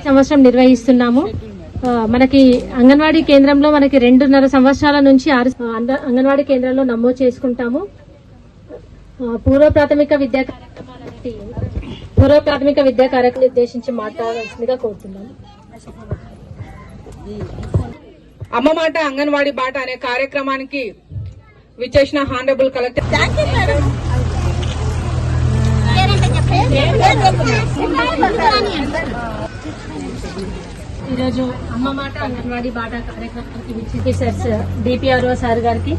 సంవత్సరం నిర్వహిస్తున్నాము. మనకి అంగన్వాడీ కేంద్రంలో మనకి 2.5 సంవత్సరాల నుంచి 6 అంగన్వాడీ కేంద్రాల్లో నమోదు చేసుకుంటాము. పూర్వ ప్రాథమిక విద్యా కార్యక్రమం ఉద్దేశించి మాట్లాడాల్సిందిగా కోరుతున్నాను. అమ్మ మాట అంగన్వాడీ బాట అనే కార్యక్రమానికి విచ్చేసిన హానరబుల్ కలెక్టర్ ఈరోజు అమ్మ మాట అంగన్వాడీ బాట కార్యక్రమానికి విచ్చేసిన డిపిఆర్ఓ సార్ గారికి,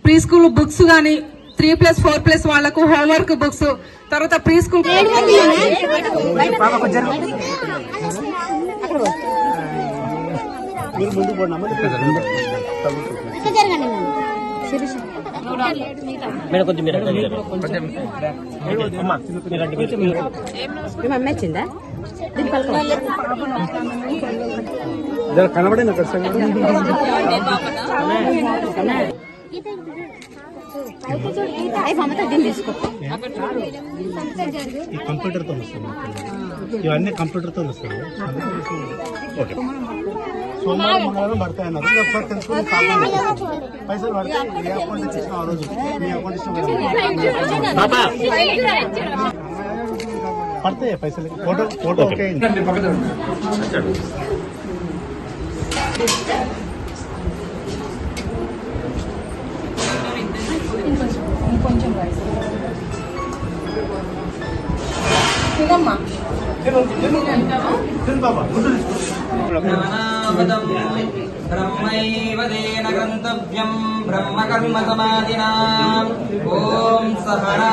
ప్రీ స్కూల్ బుక్స్ గానీ 3+, 4+ వాళ్లకు హోంవర్క్ బుక్స్, తర్వాత ప్రీ స్కూల్ అమ్మాయిందా కనబడే కంప్యూటర్ తో వస్తుంది, ఇవన్నీ కంప్యూటర్ తో వస్తుంది. సోమవారం మంగళవారం పడతాయి అన్నారు. ఒకసారి తెలుసుకుని పైసలు పడితే ఏ అకౌంట్ ఇచ్చిన ఆ రోజు మీ అకౌంట్ ఇష్టం పడతాయి పైసలు. ఫోటో ఓకే అయింది. బ్రహ్మైవదేన గంతవ్యం బ్రహ్మకర్మ సమాధినా. ఓం సహనా.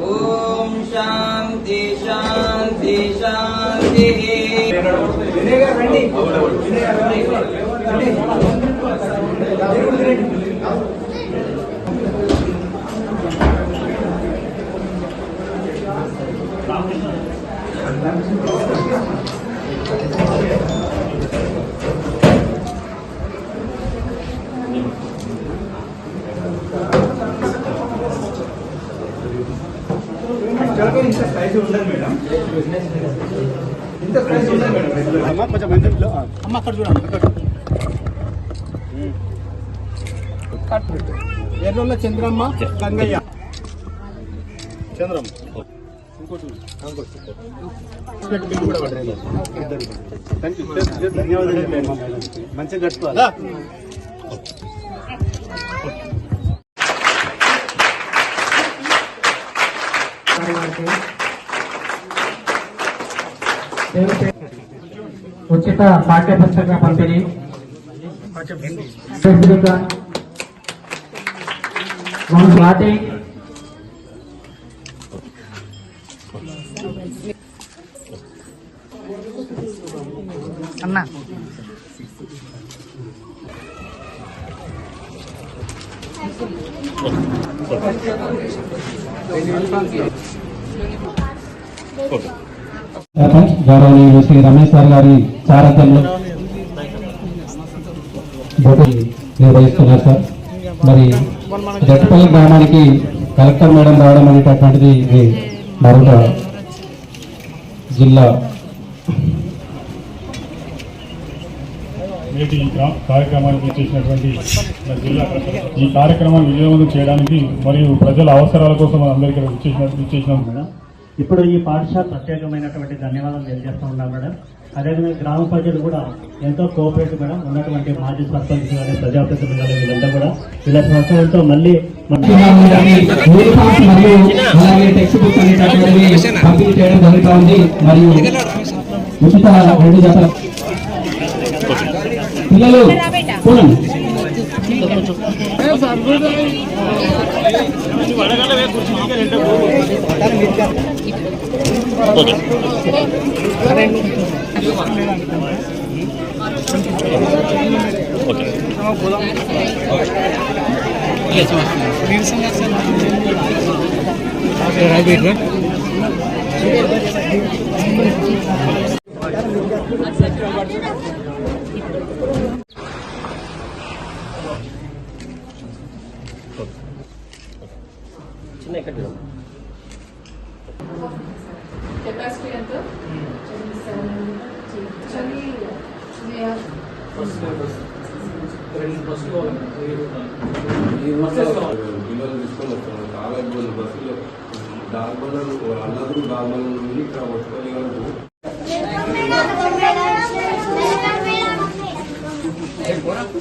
ఓం శాంతి శాంతి శాంతి. ఇంత ప్రైస్ ఉండదు మేడం, ఇంత ప్రైస్ ఉండదు మేడం. కొంచెం మంచిలో అమ్మ అక్కడ చూడండి. ఎర్రోళ్ళ చంద్రమ్మ గంగయ్య చంద్రమ్మ ఇంకోటి కూడా పడ్డాయి. ధన్యవాదాలు. మంచిగా కట్టుకోవాలా. ఉచిత పాఠ్య పుస్తక పంపిణీ, అన్నా గౌరవనీయులు శ్రీ రమేష్ సార్ గారి సారథ్యంలో నిర్వహిస్తున్నారు సార్. మరి జట్పల్లి గ్రామానికి కలెక్టర్ మేడం రావడం అనేటటువంటిది ఇది మరొక జిల్లా నేటి కార్యక్రమానికి చేసినటువంటి జిల్లా ఈ కార్యక్రమాన్ని విజయవంతం చేయడానికి మరియు ప్రజల అవసరాల కోసం అందరికీ విచ్చేసినాం మేడం. ఇప్పుడు ఈ పాఠశాల ప్రత్యేకమైనటువంటి ధన్యవాదాలు తెలియజేస్తూ ఉన్నాం మేడం. అదేవిధంగా గ్రామ ప్రజలు కూడా ఎంతో కోఆపరేటివ్ మేడం. ఉన్నటువంటి మాజీ సర్పంచ్ కానీ ప్రజాప్రతినిధులు కానీ వీళ్ళంతా కూడా వీళ్ళ ప్రోత్సాహంతో మళ్ళీ అలాగే టెక్స్ట్ బుక్స్ అనేటటువంటివి పంపిణీ చేయడం జరుగుతూ ఉంది. మరియు ఉచిత 2 జతల పిల్లలు చూడండి. కెపాసిటీ ఎంత? పిల్లలు తీసుకొని వస్తాను. చాలా ఇబ్బంది బస్సులో డార్బనర్ అల్లదు డార్బనర్ నుండి ఇక్కడ వస్తుంది వరకు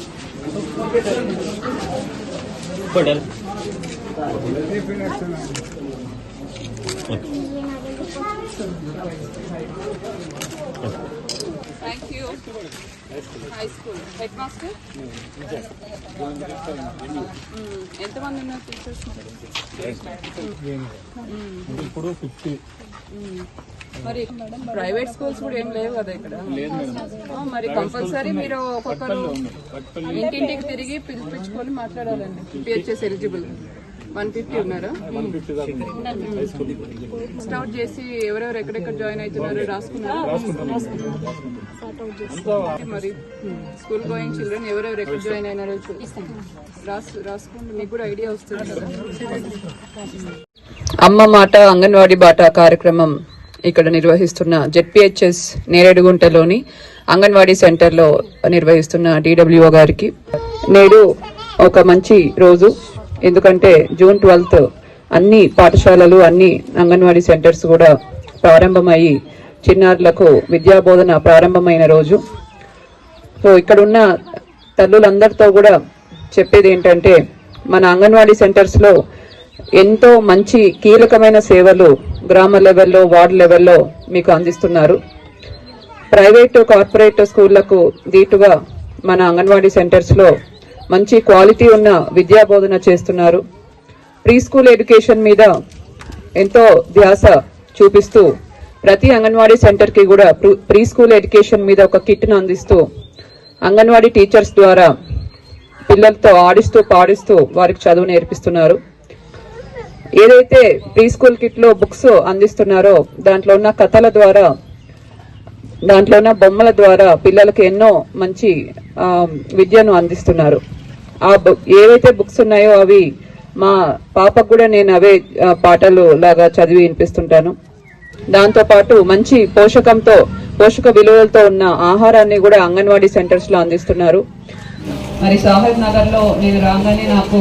thank you. High school head master ఎంతమంది ఉన్నారు టీచర్స్? ఇప్పుడు 50. మరి ప్రైవేట్ స్కూల్స్ కూడా ఏం లేవు కదా ఇక్కడ? మరి కంపల్సరీ మీరు ఒక్కొక్కరు ఇంటింటికి తిరిగి పిలిపించుకొని మాట్లాడాలండి. పిహెచ్ఎస్ ఎలిజిబుల్ 150 ఉన్నారా? స్టార్ట్ చేసి ఎవరెవరు ఎక్కడెక్కడ జాయిన్ అవుతున్నారు రాసుకున్నారు? మరి స్కూల్ గోయింగ్ చిల్డ్రన్ ఎవరెవరు ఎక్కడ జాయిన్ అయినారో రాసుకోండి, మీకు కూడా ఐడియా వస్తుంది కదా. అమ్మ మాట అంగన్వాడీ బాట కార్యక్రమం ఇక్కడ నిర్వహిస్తున్న జెడ్పీహెచ్ఎస్ నేరేడుగుంటలోని అంగన్వాడీ సెంటర్లో నిర్వహిస్తున్న డిడబ్ల్యూఓ గారికి నేడు ఒక మంచి రోజు. ఎందుకంటే జూన్ 12 అన్ని పాఠశాలలు అన్ని అంగన్వాడీ సెంటర్స్ కూడా ప్రారంభమయ్యి చిన్నారులకు విద్యాబోధన ప్రారంభమైన రోజు. సో ఇక్కడున్న తల్లులందరితో కూడా చెప్పేది ఏంటంటే మన అంగన్వాడీ సెంటర్స్ లో ఎంతో మంచి కీలకమైన సేవలు గ్రామ లెవెల్లో వార్డు లెవెల్లో మీకు అందిస్తున్నారు. ప్రైవేట్ కార్పొరేట్ స్కూళ్లకు దీటుగా మన అంగన్వాడీ సెంటర్స్ లో మంచి క్వాలిటీ ఉన్న విద్యా బోధన చేస్తున్నారు. ప్రీ స్కూల్ ఎడ్యుకేషన్ మీద ఎంతో ధ్యాస చూపిస్తూ ప్రతి అంగన్వాడీ సెంటర్ కి కూడా ప్రీ స్కూల్ ఎడ్యుకేషన్ మీద ఒక కిట్ ను అందిస్తూ అంగన్వాడీ టీచర్స్ ద్వారా పిల్లలతో ఆడిస్తూ పాడిస్తూ వారికి చదువు నేర్పిస్తున్నారు. ఏదైతే ప్రీ స్కూల్ కిట్ లో బుక్స్ అందిస్తున్నారో దాంట్లో ఉన్న కథల ద్వారా దాంట్లో ఉన్న బొమ్మల ద్వారా పిల్లలకు ఎన్నో మంచి విద్యను అందిస్తున్నారు. ఏవైతే బుక్స్ ఉన్నాయో అవి మా పాపకు కూడా నేను అవే పాటలు లాగా చదివి వినిపిస్తుంటాను. దాంతో పాటు మంచి పోషక విలువలతో ఉన్న ఆహారాన్ని కూడా అంగన్వాడీ సెంటర్స్ లో అందిస్తున్నారు. మరి సాహెబ్ నగర్ లో నేను రాగానే నాకు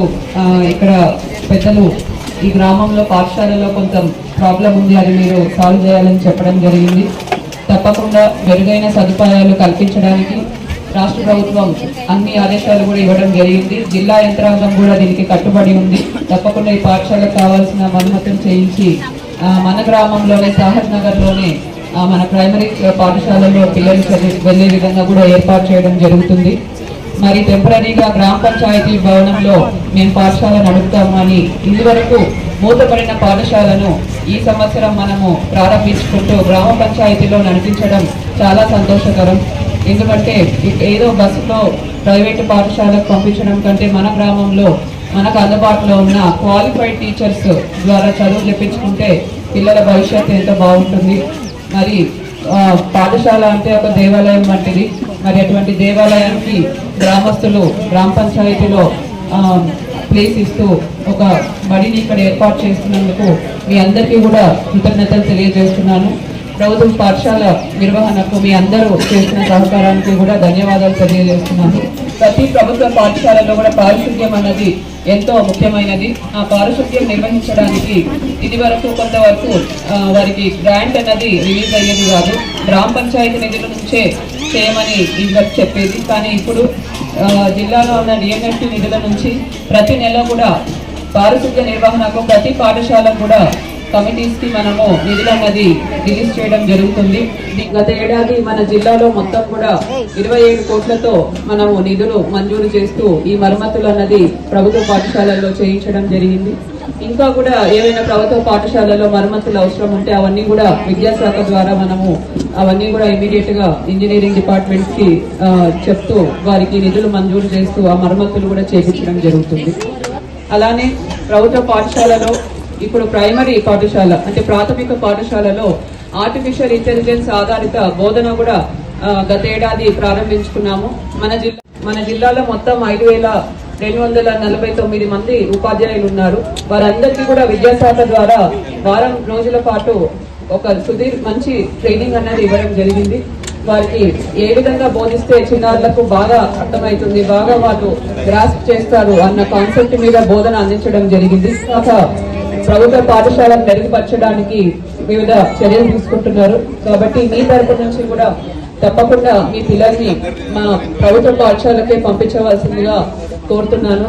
ఇక్కడ పెద్దలు ఈ గ్రామంలో పాఠశాలలో కొంత ప్రాబ్లం ఉంది, అది మీరు సాల్వ్ చేయాలని చెప్పడం జరిగింది. తప్పకుండా మెరుగైన సదుపాయాలు కల్పించడానికి రాష్ట్ర ప్రభుత్వం అన్ని ఆదేశాలు కూడా ఇవ్వడం జరిగింది. జిల్లా యంత్రాంగం కూడా దీనికి కట్టుబడి ఉంది. తప్పకుండా ఈ పాఠశాలకు కావాల్సిన మరమ్మతులు చేయించి మన గ్రామంలోనే సాహెబ్ నగర్ లోనే మన ప్రైమరీ పాఠశాలలో పిల్లలు వెళ్లే విధంగా కూడా ఏర్పాటు చేయడం జరుగుతుంది. మరి టెంపరీగా గ్రామ పంచాయతీ భవనంలో మేము పాఠశాల నడుపుతాము అని ఇదివరకు మూతపడిన పాఠశాలను ఈ సంవత్సరం మనము ప్రారంభించుకుంటూ గ్రామ పంచాయతీలో నడిపించడం చాలా సంతోషకరం. ఎందుకంటే ఏదో బస్సులో ప్రైవేటు పాఠశాలకు పంపించడం కంటే మన గ్రామంలో మనకు అందుబాటులో ఉన్న క్వాలిఫైడ్ టీచర్స్ ద్వారా చదువు చెప్పించుకుంటే పిల్లల భవిష్యత్తు ఎంతో బాగుంటుంది. మరి పాఠశాల అంటే ఒక దేవాలయం వంటిది. మరి అటువంటి దేవాలయానికి గ్రామస్తులు గ్రామ పంచాయతీలో ప్లేస్ ఇస్తూ ఒక బడిని ఇక్కడ ఏర్పాటు చేస్తున్నందుకు మీ అందరికీ కూడా కృతజ్ఞతలు తెలియజేస్తున్నాను. ప్రభుత్వ పాఠశాల నిర్వహణకు మీ అందరూ చేసిన సహకారానికి కూడా ధన్యవాదాలు తెలియజేస్తున్నాను. ప్రతి ప్రభుత్వ పాఠశాలలో కూడా పారిశుద్ధ్యం అన్నది ఎంతో ముఖ్యమైనది. ఆ పారిశుద్ధ్యం నిర్వహించడానికి ఇది వరకు కొంతవరకు వారికి గ్రాంట్ అన్నది రిలీజ్ అయ్యేది కాదు, గ్రామ పంచాయతీ నిధుల నుంచే చేయమని ఇదివరకు చెప్పేది. కానీ ఇప్పుడు జిల్లాలో ఉన్న డిఎంఎఫ్టీ నిధుల నుంచి ప్రతి నెల కూడా పారిశుద్ధ్య నిర్వహణకు ప్రతి పాఠశాల కూడా కమిటీస్ కి మనము నిధులు అన్నది రిలీజ్ చేయడం జరుగుతుంది. గత ఏడాది మన జిల్లాలో మొత్తం కూడా 27 కోట్లతో మనము నిధులు మంజూరు చేస్తూ ఈ మరమ్మతులు అన్నది ప్రభుత్వ పాఠశాలల్లో చేయించడం జరిగింది. ఇంకా కూడా ఏవైనా ప్రభుత్వ పాఠశాలలో మరమ్మతులు అవసరం ఉంటే అవన్నీ కూడా విద్యాశాఖ ద్వారా మనము అవన్నీ కూడా ఇమీడియట్ గా ఇంజనీరింగ్ డిపార్ట్మెంట్స్ కి చెప్తూ వారికి నిధులు మంజూరు చేస్తూ ఆ మరమ్మతులు కూడా చేయించడం జరుగుతుంది. అలానే ప్రభుత్వ పాఠశాలలో ఇప్పుడు ప్రైమరీ పాఠశాల అంటే ప్రాథమిక పాఠశాలలో ఆర్టిఫిషియల్ ఇంటెలిజెన్స్ ఆధారిత బోధన కూడా గత ఏడాది ప్రారంభించుకున్నాము. మన జిల్లాలో మొత్తం 249 మంది ఉపాధ్యాయులు ఉన్నారు. వారందరికీ కూడా విద్యాశాఖ ద్వారా వారం రోజుల పాటు ఒక మంచి ట్రైనింగ్ అన్నది ఇవ్వడం జరిగింది. వారికి ఏ విధంగా బోధిస్తే చిన్నారులకు బాగా అర్థమవుతుంది, బాగా వాళ్ళు గ్రాస్ప్ చేస్తారు అన్న కాన్సెప్ట్ మీద బోధన అందించడం జరిగింది. ప్రభుత్వ పాఠశాలను మెరుగుపరచడానికి వివిధ చర్యలు తీసుకుంటున్నారు. కాబట్టి మీ తరపు నుంచి కూడా తప్పకుండా మీ పిల్లల్ని మా ప్రభుత్వ పాఠశాలకే పంపించవలసిందిగా కోరుతున్నాను.